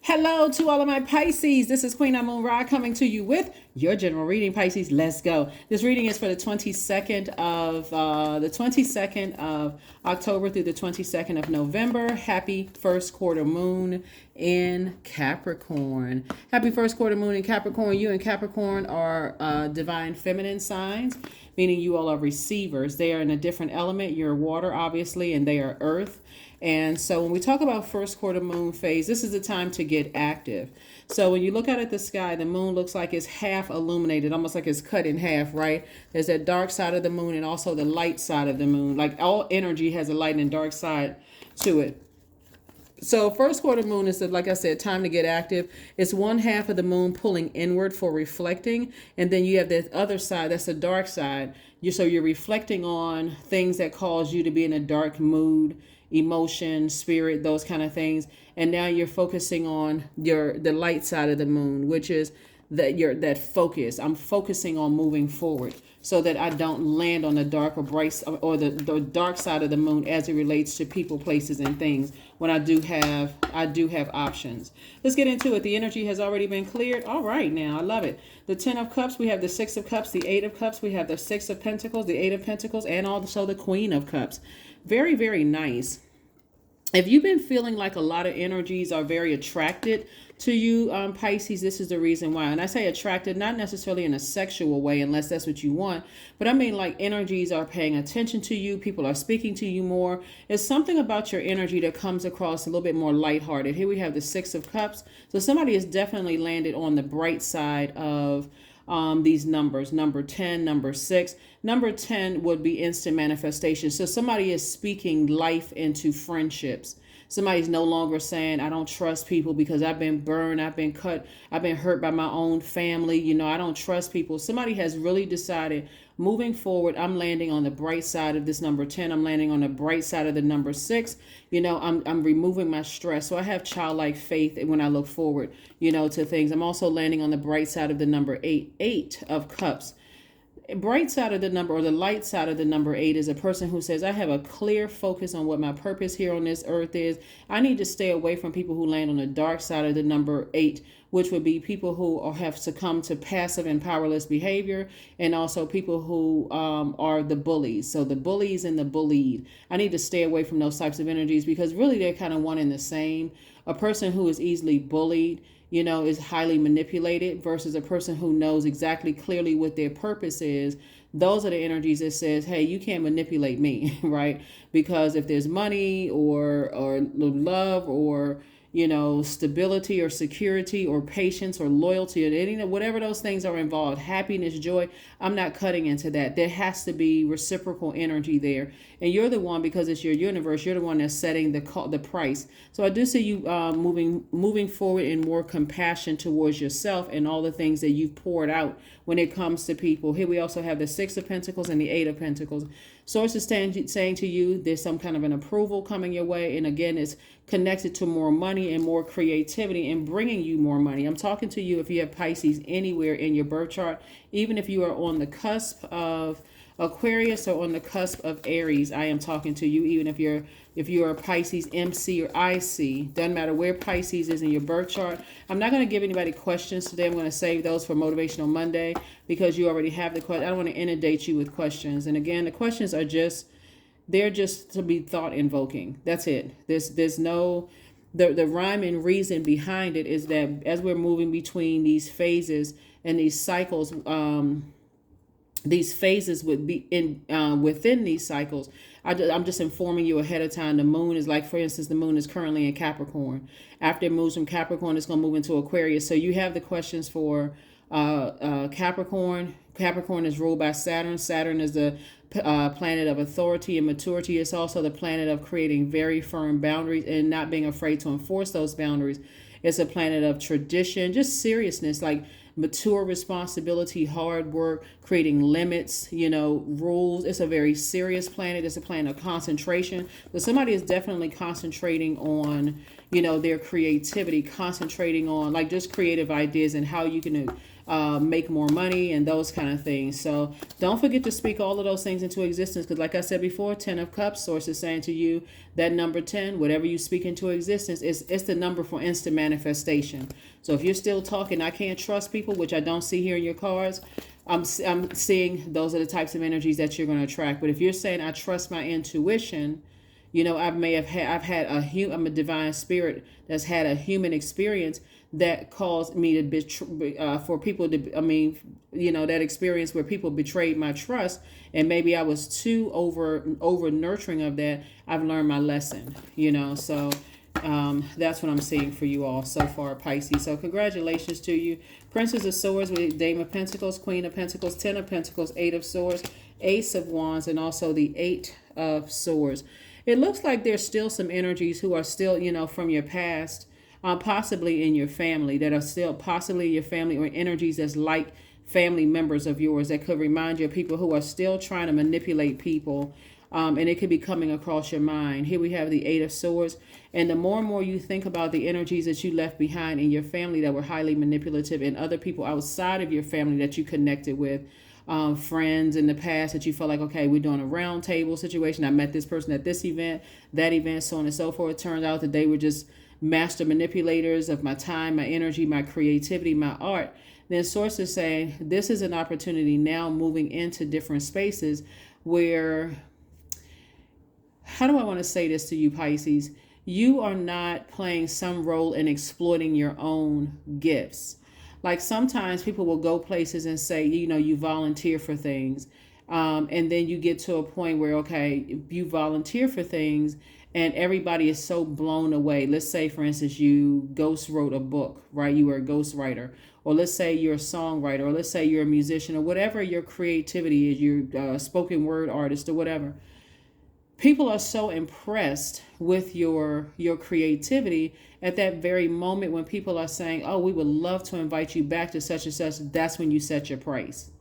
Hello to all of my Pisces. This is Queen Amun Ra coming to you with your general reading, Pisces. Let's go. This reading is for the 22nd of October through the 22nd of November. Happy first quarter moon in Capricorn. Happy first quarter moon in Capricorn. You and Capricorn are divine feminine signs, meaning you all are receivers. They are in a different element. You're water, obviously, and they are earth. And so when we talk about first quarter moon phase, this is the time to get active. So when you look out at the sky, the moon looks like it's half illuminated, almost like it's cut in half, right? There's that dark side of the moon and also the light side of the moon. Like all energy has a light and dark side to it. So first quarter moon is, like I said, time to get active. It's one half of the moon pulling inward for reflecting. And then you have the other side, that's the dark side. So you're reflecting on things that cause you to be in a dark mood, emotion, spirit, those kind of things. And now you're focusing on the light side of the moon, which is that focus. I'm focusing on moving forward so that I don't land on the dark or bright or the dark side of the moon as it relates to people, places, and things. When I do have options. Let's get into it. The energy has already been cleared. All right, now I love it. The 10 of Cups, we have the 6 of Cups, the 8 of Cups, we have the 6 of Pentacles, the 8 of Pentacles, and also the Queen of Cups. Very, very nice. If you've been feeling like a lot of energies are very attracted to you, Pisces, this is the reason why. And I say attracted, not necessarily in a sexual way, unless that's what you want. But I mean, like, energies are paying attention to you. People are speaking to you more. There's something about your energy that comes across a little bit more lighthearted. Here we have the 6 of Cups. So somebody has definitely landed on the bright side of these numbers, number 10, number 6. Number 10 would be instant manifestation. So somebody is speaking life into friendships. Somebody's no longer saying, I don't trust people because I've been burned, I've been cut, I've been hurt by my own family. I don't trust people. Somebody has really decided, moving forward, I'm landing on the bright side of this number 10. I'm landing on the bright side of the number 6. I'm removing my stress. So I have childlike faith when I look forward, to things. I'm also landing on the bright side of the number 8, 8 of Cups. Bright side of the number, or the light side of the number 8, is a person who says, I have a clear focus on what my purpose here on this earth is. I need to stay away from people who land on the dark side of the number 8, which would be people who have succumbed to passive and powerless behavior, and also people who are the bullies. So the bullies and the bullied. I need to stay away from those types of energies because really they're kind of one and the same. A person who is easily bullied, is highly manipulated, versus a person who knows exactly clearly what their purpose is. Those are the energies that says, hey, you can't manipulate me, right? Because if there's money or love or stability or security or patience or loyalty or any, whatever those things are involved, happiness, joy, I'm not cutting into that. There has to be reciprocal energy there. And you're the one, because it's your universe, you're the one that's setting the price. So I do see you moving forward in more compassion towards yourself and all the things that you've poured out when it comes to people. Here we also have the 6 of Pentacles and the 8 of Pentacles. Source is saying to you, there's some kind of an approval coming your way. And again, it's connected to more money and more creativity and bringing you more money. I'm talking to you if you have Pisces anywhere in your birth chart, even if you are on the cusp of Aquarius or on the cusp of Aries. I am talking to you, even if you're a Pisces MC or IC. Doesn't matter where Pisces is in your birth chart. I'm not going to give anybody questions today. I'm going to save those for Motivational Monday because you already have the question. I don't want to inundate you with questions. And again, the questions are they're just to be thought invoking. That's it. There's no the rhyme and reason behind it is that as we're moving between these phases and these cycles, these phases would be within these cycles. I'm just informing you ahead of time. The moon is, like, for instance, the moon is currently in Capricorn. After it moves from Capricorn, it's going to move into Aquarius. So you have the questions for Capricorn. Capricorn is ruled by Saturn. Saturn is the planet of authority and maturity. It's also the planet of creating very firm boundaries and not being afraid to enforce those boundaries. It's a planet of tradition, just seriousness, like mature responsibility, hard work, creating limits, rules. It's a very serious planet. It's a planet of concentration. So somebody is definitely concentrating on, their creativity, concentrating on like just creative ideas and how you can make more money and those kind of things. So don't forget to speak all of those things into existence, because like I said before, 10 of Cups, source is saying to you that number 10, whatever you speak into existence, it's the number for instant manifestation. So if you're still talking, I can't trust people, which I don't see here in your cards, I'm seeing those are the types of energies that you're going to attract. But if you're saying I trust my intuition, I've had I'm a divine spirit that's had a human experience that caused me to for people to, that experience where people betrayed my trust, and maybe I was too over nurturing of that. I've learned my lesson, so that's what I'm seeing for you all so far, Pisces. So congratulations to you. Princess of Swords with Dame of Pentacles, Queen of Pentacles, 10 of Pentacles, 8 of Swords, Ace of Wands, and also the 8 of Swords. It looks like there's still some energies who are still, from your past, possibly in your family, that are still possibly in your family, or energies that's like family members of yours that could remind you of people who are still trying to manipulate people. And it could be coming across your mind. Here we have the 8 of Swords. And the more and more you think about the energies that you left behind in your family that were highly manipulative, and other people outside of your family that you connected with, friends in the past that you felt like, okay, we're doing a round table situation. I met this person at this event, that event, so on and so forth. It turned out that they were just master manipulators of my time, my energy, my creativity, my art. Then sources say this is an opportunity now moving into different spaces where, how do I want to say this to you, Pisces? You are not playing some role in exploiting your own gifts. Like sometimes people will go places and say, you volunteer for things. And then you get to a point where, okay, you volunteer for things and everybody is so blown away. Let's say, for instance, you ghost wrote a book, right? You were a ghost writer. Or let's say you're a songwriter, or let's say you're a musician, or whatever your creativity is, you're a spoken word artist or whatever. People are so impressed with your creativity at that very moment when people are saying, oh, we would love to invite you back to such and such. That's when you set your price.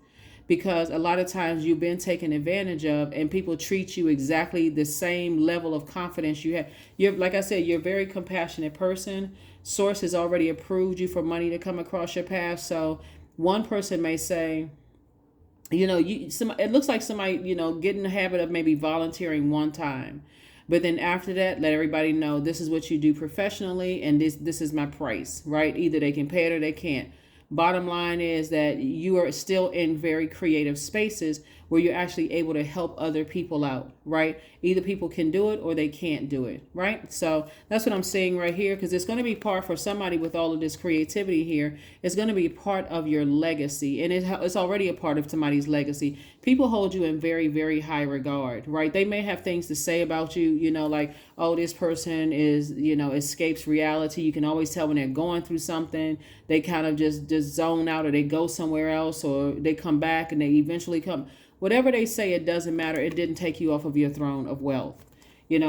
Because a lot of times you've been taken advantage of and people treat you exactly the same level of confidence you have. You're, like I said, you're a very compassionate person. Source has already approved you for money to come across your path. So one person may say, it looks like somebody, get in the habit of maybe volunteering one time. But then after that, let everybody know this is what you do professionally and this is my price, right? Either they can pay it or they can't. Bottom line is that you are still in very creative spaces where you're actually able to help other people out, right? Either people can do it or they can't do it, right? So that's what I'm saying right here, because it's going to be part for somebody with all of this creativity here. It's going to be part of your legacy, and it's already a part of somebody's legacy. People hold you in very, very high regard, right? They may have things to say about you, like, oh, this person is, escapes reality. You can always tell when they're going through something. They kind of just zone out, or they go somewhere else, or they come back and they eventually come. Whatever they say, it doesn't matter. It didn't take you off of your throne of wealth.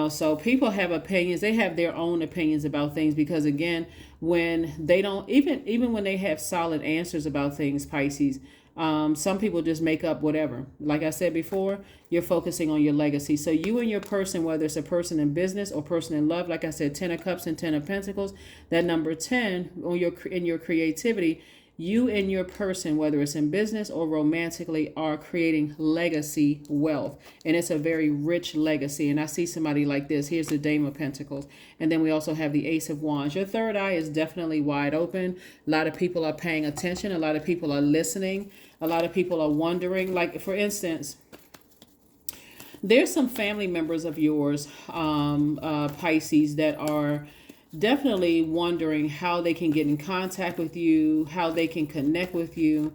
So people have opinions. They have their own opinions about things, because again, when they don't, even when they have solid answers about things, Pisces, some people just make up whatever. Like I said before, you're focusing on your legacy. So you and your person, whether it's a person in business or person in love, like I said, 10 of Cups and 10 of Pentacles, that number 10 in your creativity, you and your person, whether it's in business or romantically, are creating legacy wealth. And it's a very rich legacy. And I see somebody like this. Here's the Dame of Pentacles. And then we also have the Ace of Wands. Your third eye is definitely wide open. A lot of people are paying attention. A lot of people are listening. A lot of people are wondering. Like, for instance, there's some family members of yours, Pisces, that are definitely wondering how they can get in contact with you, how they can connect with you,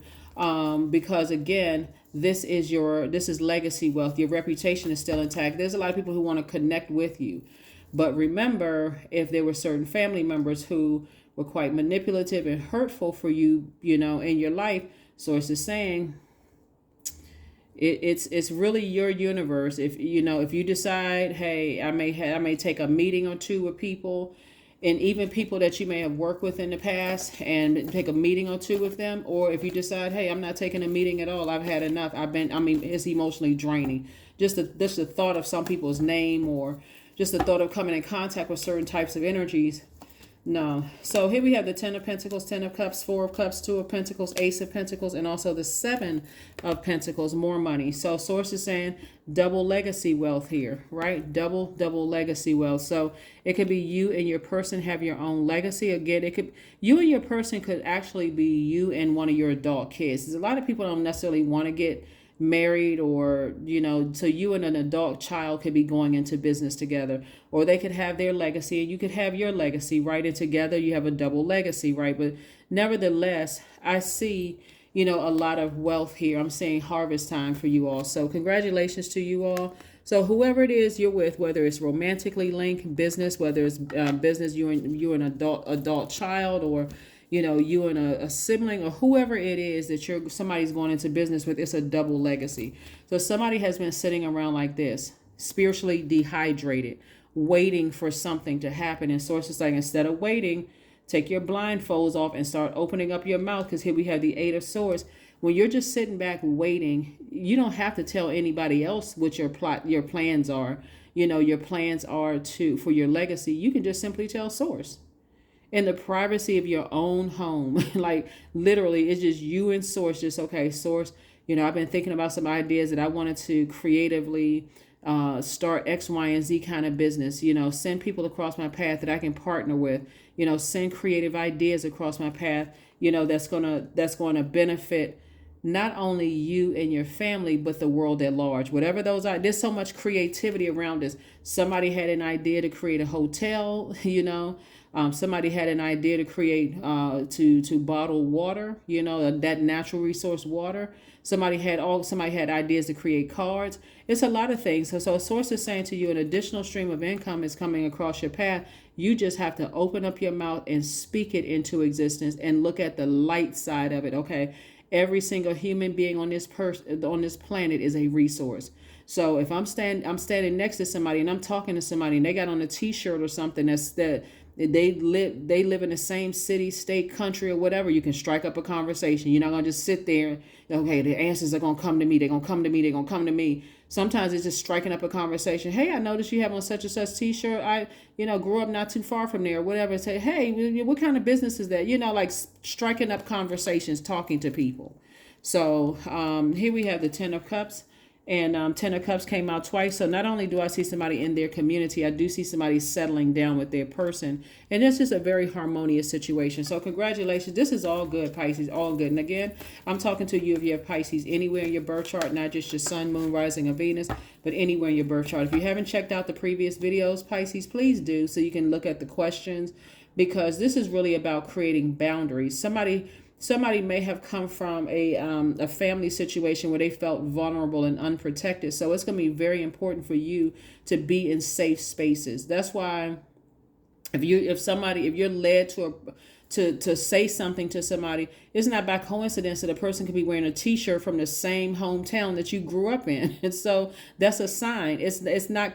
because again, this is legacy wealth. Your reputation is still intact. There's a lot of people who want to connect with you, but remember, if there were certain family members who were quite manipulative and hurtful for you, in your life, source is saying it's really your universe. If you decide, hey, I may take a meeting or two with people. And even people that you may have worked with in the past, and take a meeting or two with them. Or if you decide, hey, I'm not taking a meeting at all, I've had enough. It's emotionally draining. Just the thought of some people's name, or just the thought of coming in contact with certain types of energies No. So here we have the Ten of Pentacles, Ten of Cups, Four of Cups, Two of Pentacles, Ace of Pentacles, and also the Seven of Pentacles, more money. So source is saying double legacy wealth here, right? Double legacy wealth. So it could be you and your person have your own legacy. Again, it could, you and your person could actually be you and one of your adult kids. There's a lot of people don't necessarily want to get married, or so you and an adult child could be going into business together, or they could have their legacy and you could have your legacy, right? And together you have a double legacy, right? But nevertheless, I see a lot of wealth here. I'm saying harvest time for you all, so congratulations to you all. So whoever it is you're with, whether it's romantically linked, business, whether it's business, you and adult child, or you and a sibling, or whoever it is that somebody's going into business with, it's a double legacy. So somebody has been sitting around like this, spiritually dehydrated, waiting for something to happen. And sources like, instead of waiting, take your blindfolds off and start opening up your mouth, because here we have the Eight of Swords. When you're just sitting back waiting, you don't have to tell anybody else what your plans are. Your plans are for your legacy. You can just simply tell source in the privacy of your own home. Like literally, it's just you and source. Just, okay, source, I've been thinking about some ideas that I wanted to creatively start X, Y, and Z kind of business. Send people across my path that I can partner with. Send creative ideas across my path. That's gonna benefit not only you and your family, but the world at large. Whatever those are, there's so much creativity around this. Somebody had an idea to create a hotel, somebody had an idea to create, to bottle water, that natural resource water. Somebody had ideas to create cards. It's a lot of things. So a source is saying to you, an additional stream of income is coming across your path. You just have to open up your mouth and speak it into existence and look at the light side of it. Okay. Every single human being on this planet is a resource. So if I'm standing next to somebody and I'm talking to somebody and they got on a T-shirt or something that they live in the same city, state, country, or whatever, you can strike up a conversation. You're not gonna just sit there, okay, the answers are gonna come to me, they're gonna come to me, they're gonna come to me. Sometimes it's just striking up a conversation. Hey, I noticed you have on such and such T-shirt. I grew up not too far from there, or whatever. Say, hey, what kind of business is that? Like striking up conversations, talking to people. So here we have the Ten of Cups. And Ten of Cups came out twice. So not only do I see somebody in their community, I do see somebody settling down with their person. And it's just a very harmonious situation. So congratulations. This is all good, Pisces, all good. And again, I'm talking to you if you have Pisces anywhere in your birth chart, not just your sun, moon, rising, or Venus, but anywhere in your birth chart. If you haven't checked out the previous videos, Pisces, please do, so you can look at the questions, because this is really about creating boundaries. Somebody may have come from a family situation where they felt vulnerable and unprotected. So it's going to be very important for you to be in safe spaces. That's why if you're led to say something to somebody, it's not by coincidence that a person could be wearing a T-shirt from the same hometown that you grew up in. And so that's a sign. It's not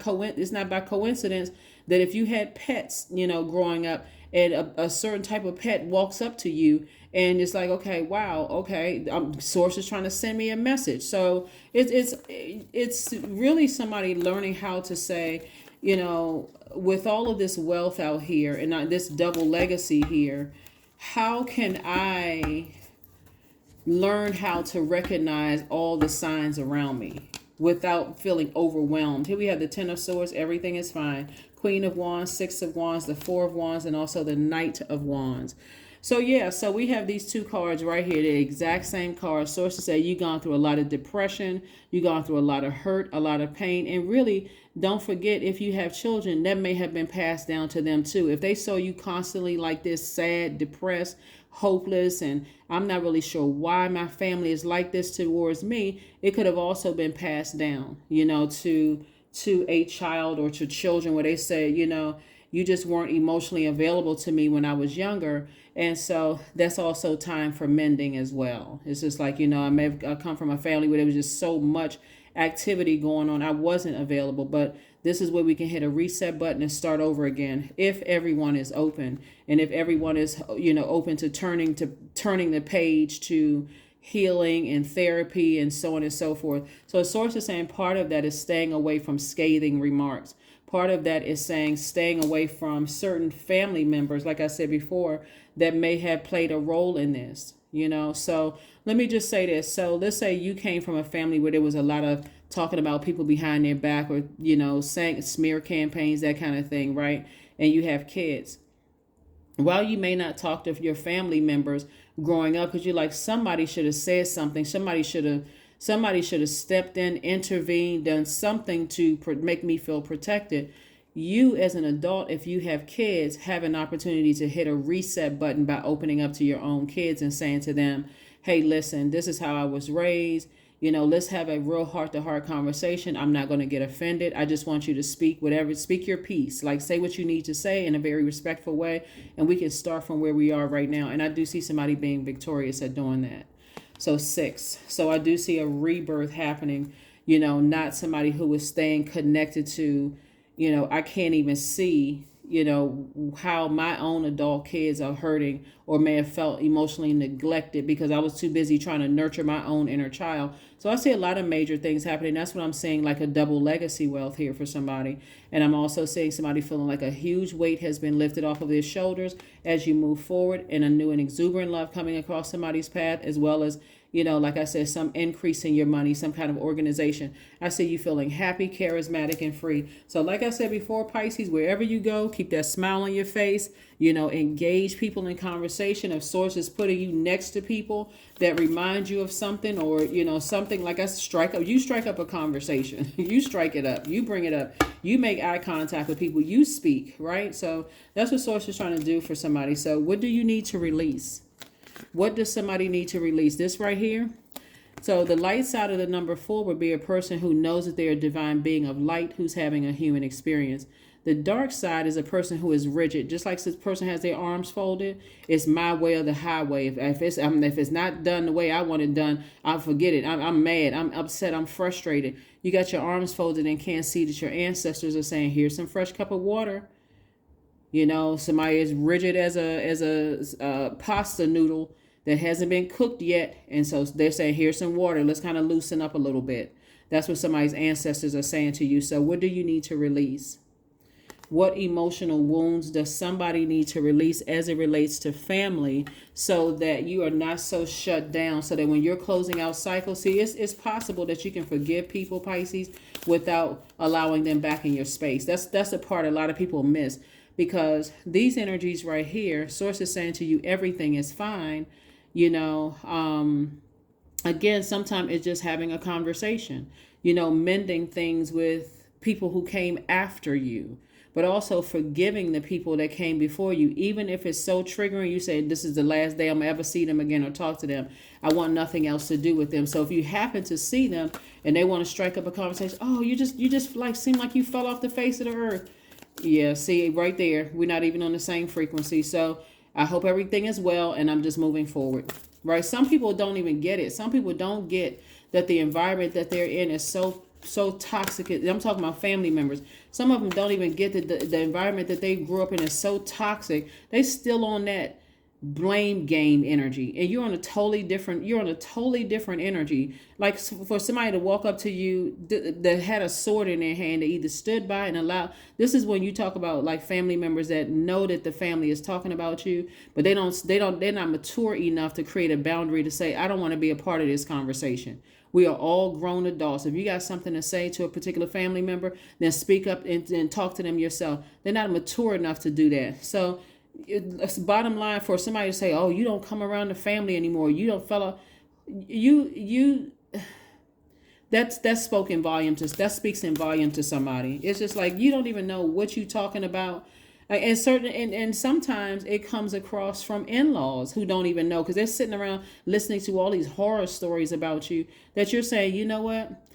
by coincidence that if you had pets, growing up, and a certain type of pet walks up to you and it's like, okay, wow, okay, source is trying to send me a message. So it's really somebody learning how to say, with all of this wealth out here and this double legacy here, how can I learn how to recognize all the signs around me without feeling overwhelmed? Here we have the Ten of Swords, everything is fine. Queen of Wands, Six of Wands, the Four of Wands, and also the Knight of Wands. So yeah, so we have these two cards right here, the exact same cards. Sources say you've gone through a lot of depression, you've gone through a lot of hurt, a lot of pain, and really don't forget, if you have children, that may have been passed down to them too. If they saw you constantly like this, sad, depressed, hopeless, and I'm not really sure why my family is like this towards me, it could have also been passed down, to a child or to children, where they say, you just weren't emotionally available to me when I was younger. And so that's also time for mending as well. It's just like, I come from a family where there was just so much activity going on. I wasn't available, but this is where we can hit a reset button and start over again. If everyone is open, and if everyone is, open to turning the page to healing and therapy and so on and so forth. So a source is saying part of that is staying away from scathing remarks. part of that is saying staying away from certain family members, like I said before, that may have played a role in this, you know. So let me just say this. So let's say you came from a family where there was a lot of talking about people behind their back, or, you know, saying smear campaigns, that kind of thing, right? And you have kids. While you may not talk to your family members growing up, because you're like, somebody should have said something, somebody should have stepped in, intervened, done something to make me feel protected. You as an adult, if you have kids, have an opportunity to hit a reset button by opening up to your own kids and saying to them, hey, listen, this is how I was raised. You know, let's have a real heart-to-heart conversation. I'm not going to get offended. I just want you to speak your piece. Like, say what you need to say in a very respectful way, and we can start from where we are right now. And I do see somebody being victorious at doing that. So 6. So I do see a rebirth happening, you know, not somebody who is staying connected to, you know, I can't even see, you know, how my own adult kids are hurting or may have felt emotionally neglected because I was too busy trying to nurture my own inner child. So I see a lot of major things happening. That's what I'm saying, like a double legacy wealth here for somebody. And I'm also seeing somebody feeling like a huge weight has been lifted off of their shoulders as you move forward, and a new and exuberant love coming across somebody's path, as well as, you know, like I said, some increase in your money, some kind of organization. I see you feeling happy, charismatic, and free. So like I said before, Pisces, wherever you go, keep that smile on your face, you know, engage people in conversation. If source is putting you next to people that remind you of something, or, you know, something like you strike up a conversation, you strike it up, you bring it up, you make eye contact with people, you speak, right? So that's what source is trying to do for somebody. So what do you need to release? What does somebody need to release? This right here. So the light side of the number 4 would be a person who knows that they're a divine being of light who's having a human experience. The dark side is a person who is rigid. Just like this person has their arms folded, it's my way or the highway. If it's not done the way I want it done, I'll forget it. I'm mad. I'm upset. I'm frustrated. You got your arms folded and can't see that your ancestors are saying, here's some fresh cup of water. You know, somebody is rigid as a pasta noodle that hasn't been cooked yet. And so they're saying, here's some water. Let's kind of loosen up a little bit. That's what somebody's ancestors are saying to you. So what do you need to release? What emotional wounds does somebody need to release as it relates to family, so that you are not so shut down, so that when you're closing out cycles, see, it's possible that you can forgive people, Pisces, without allowing them back in your space. That's the part a lot of people miss, because these energies right here, source is saying to you, everything is fine. You know, again, sometimes it's just having a conversation, you know, mending things with people who came after you, but also forgiving the people that came before you. Even if it's so triggering, you say, this is the last day I'm gonna ever see them again or talk to them. I want nothing else to do with them. So if you happen to see them and they want to strike up a conversation, oh, you just like seem like you fell off the face of the earth. Yeah, see, right there, we're not even on the same frequency. So I hope everything is well, and I'm just moving forward, right? Some people don't even get it. Some people don't get that the environment that they're in is so toxic. I'm talking about family members. Some of them don't even get that the environment that they grew up in is so toxic. They still on that blame game energy, and you're on a totally different energy. Like for somebody to walk up to you that had a sword in their hand, they either stood by and allowed. This is when you talk about like family members that know that the family is talking about you, but they're not mature enough to create a boundary to say, I don't want to be a part of this conversation. We are all grown adults. If you got something to say to a particular family member, then speak up and talk to them yourself. They're not mature enough to do that. So it's bottom line for somebody to say, oh, you don't come around the family anymore, you don't that's spoken volume to, that speaks in volume to somebody. It's just like, you don't even know what you talking about. And sometimes it comes across from in-laws who don't even know, because they're sitting around listening to all these horror stories about you, that you're saying, you know what?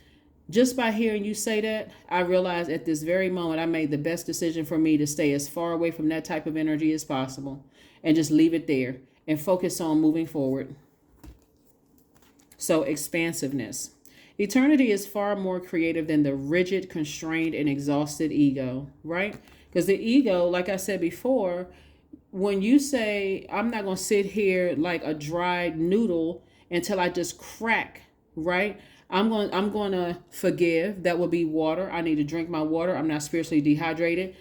Just by hearing you say that, I realized at this very moment I made the best decision for me to stay as far away from that type of energy as possible and just leave it there and focus on moving forward. So expansiveness. Eternity is far more creative than the rigid, constrained, and exhausted ego, right? Because the ego, like I said before, when you say, I'm not going to sit here like a dried noodle until I just crack, right? I'm going to forgive. That will be water. I need to drink my water. I'm not spiritually dehydrated.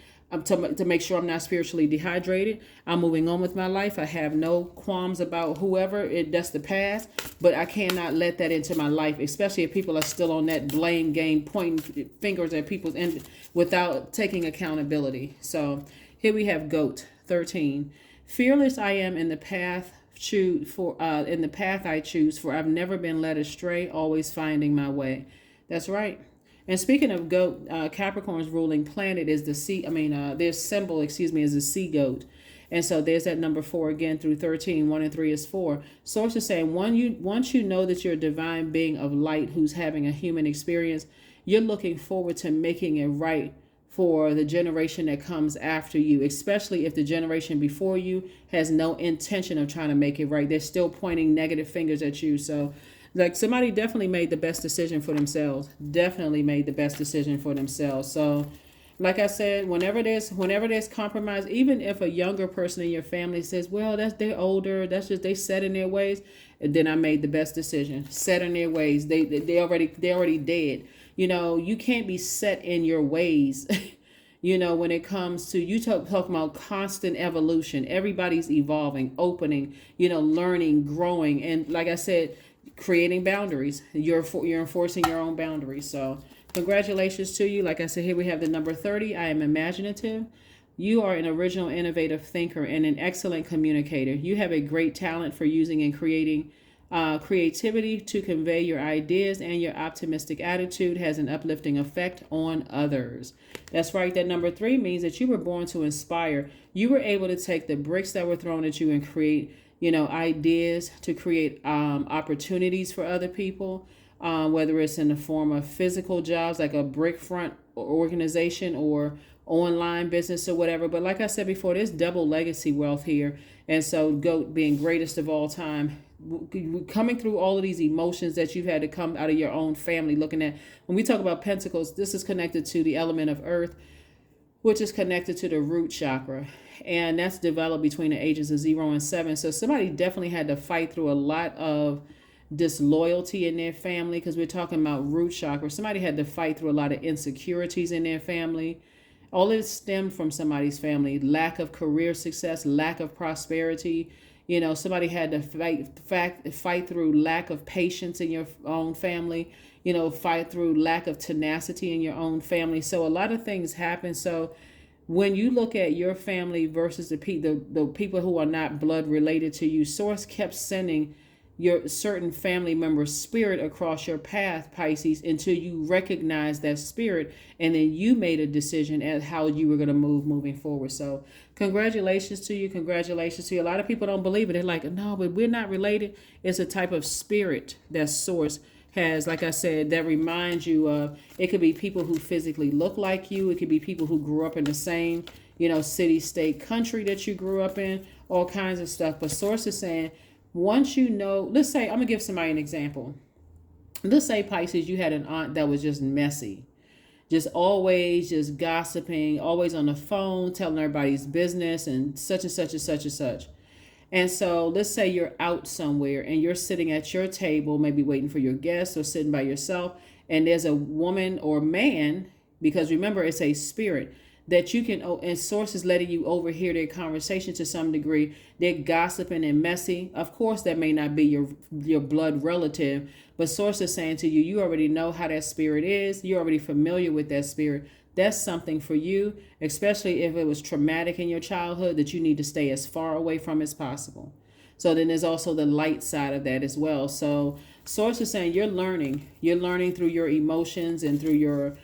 To make sure I'm not spiritually dehydrated. I'm moving on with my life. I have no qualms about whoever. That's the past. But I cannot let that into my life, especially if people are still on that blame game, pointing fingers at people's end without taking accountability. So here we have goat 13. Fearless I am in the path in the path I choose, for I've never been led astray, always finding my way. That's right. And speaking of goat, Capricorn's ruling planet is the sea. Their symbol, is the sea goat. And so there's that number 4 again through 13. 1 and 3 is 4. Source is saying once you know that you're a divine being of light who's having a human experience, you're looking forward to making it right for the generation that comes after you, especially if the generation before you has no intention of trying to make it right. They're still pointing negative fingers at you. So like somebody definitely made the best decision for themselves. Definitely made the best decision for themselves. So like I said, whenever there's compromise, even if a younger person in your family says, well, they're older, that's just they set in their ways, and then I made the best decision. Set in their ways. They already dead. You can't be set in your ways. When it comes to you talk about constant evolution, everybody's evolving, opening, learning, growing, and like I said, creating boundaries. You're enforcing your own boundaries. So congratulations to you. Like I said, here we have the number 30. I am imaginative. You are an original, innovative thinker and an excellent communicator. You have a great talent for using and creating creativity to convey your ideas, and your optimistic attitude has an uplifting effect on others. That's right. That number 3 means that you were born to inspire. You were able to take the bricks that were thrown at you and create, ideas to create opportunities for other people, whether it's in the form of physical jobs like a brick front organization or online business or whatever. But like I said before, there's double legacy wealth here. And so GOAT being greatest of all time, coming through all of these emotions that you've had to come out of your own family, looking at, when we talk about pentacles, this is connected to the element of earth, which is connected to the root chakra. And that's developed between the ages of 0 and 7. So somebody definitely had to fight through a lot of disloyalty in their family, because we're talking about root chakra. Somebody had to fight through a lot of insecurities in their family. All of it stemmed from somebody's family. Lack of career success, lack of prosperity. Somebody had to fight through lack of patience in your own family. Fight through lack of tenacity in your own family. So a lot of things happen. So when you look at your family versus the people who are not blood related to you, Source kept sending your certain family member's spirit across your path, Pisces, until you recognize that spirit, and then you made a decision as how you were going to moving forward. So congratulations to you. Congratulations to you. A lot of people don't believe it. They're like, no, but we're not related. It's a type of spirit that Source has, like I said, that reminds you of. It could be people who physically look like you. It could be people who grew up in the same, city, state, country that you grew up in, all kinds of stuff. But Source is saying, once you know, let's say, I'm going to give somebody an example. Let's say, Pisces, you had an aunt that was just messy. Just always just gossiping, always on the phone, telling everybody's business and such and such and such and such. And so let's say you're out somewhere and you're sitting at your table, maybe waiting for your guests or sitting by yourself. And there's a woman or man, because remember, it's a spirit, that you can, and Source is letting you overhear their conversation to some degree. They're gossiping and messy. Of course, that may not be your blood relative, but Source is saying to you, you already know how that spirit is. You're already familiar with that spirit. That's something for you, especially if it was traumatic in your childhood, that you need to stay as far away from as possible. So then there's also the light side of that as well. So Source is saying you're learning through your emotions and through your,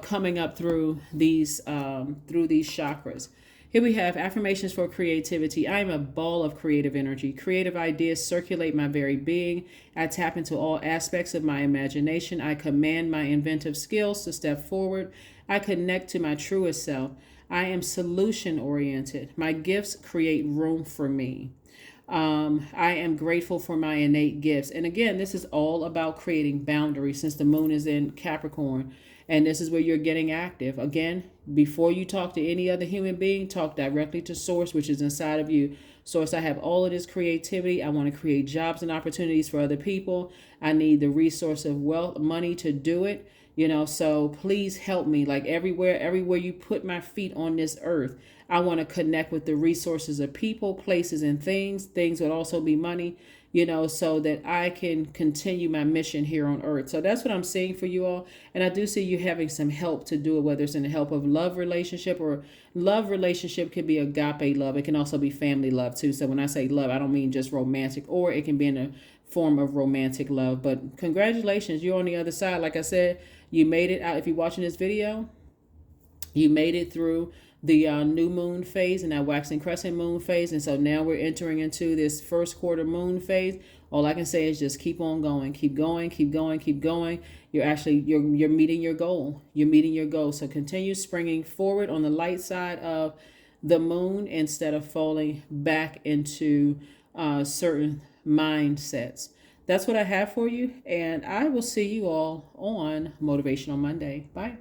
coming up through these chakras. Here we have affirmations for creativity. I am a ball of creative energy. Creative ideas circulate my very being. I tap into all aspects of my imagination. I command my inventive skills to step forward. I connect to my truest self. I am solution oriented. My gifts create room for me. I am grateful for my innate gifts. And again, this is all about creating boundaries, since the moon is in Capricorn. And this is where you're getting active. Again, before you talk to any other human being, talk directly to Source, which is inside of you. Source, I have all of this creativity. I want to create jobs and opportunities for other people. I need the resource of wealth, money to do it. So please help me. Like everywhere you put my feet on this earth, I want to connect with the resources of people, places, and things. Things would also be money, so that I can continue my mission here on earth. So that's what I'm seeing for you all. And I do see you having some help to do it, whether it's in the help of love relationship, or love relationship could be agape love. It can also be family love too. So when I say love, I don't mean just romantic, or it can be in a form of romantic love. But congratulations, you're on the other side. Like I said, you made it out. If you're watching this video, you made it through the new moon phase and that waxing crescent moon phase. And so now we're entering into this first quarter moon phase. All I can say is just keep on going, keep going, keep going, keep going. You're meeting your goal. You're meeting your goal. So continue springing forward on the light side of the moon instead of falling back into certain mindsets. That's what I have for you. And I will see you all on Motivational Monday. Bye.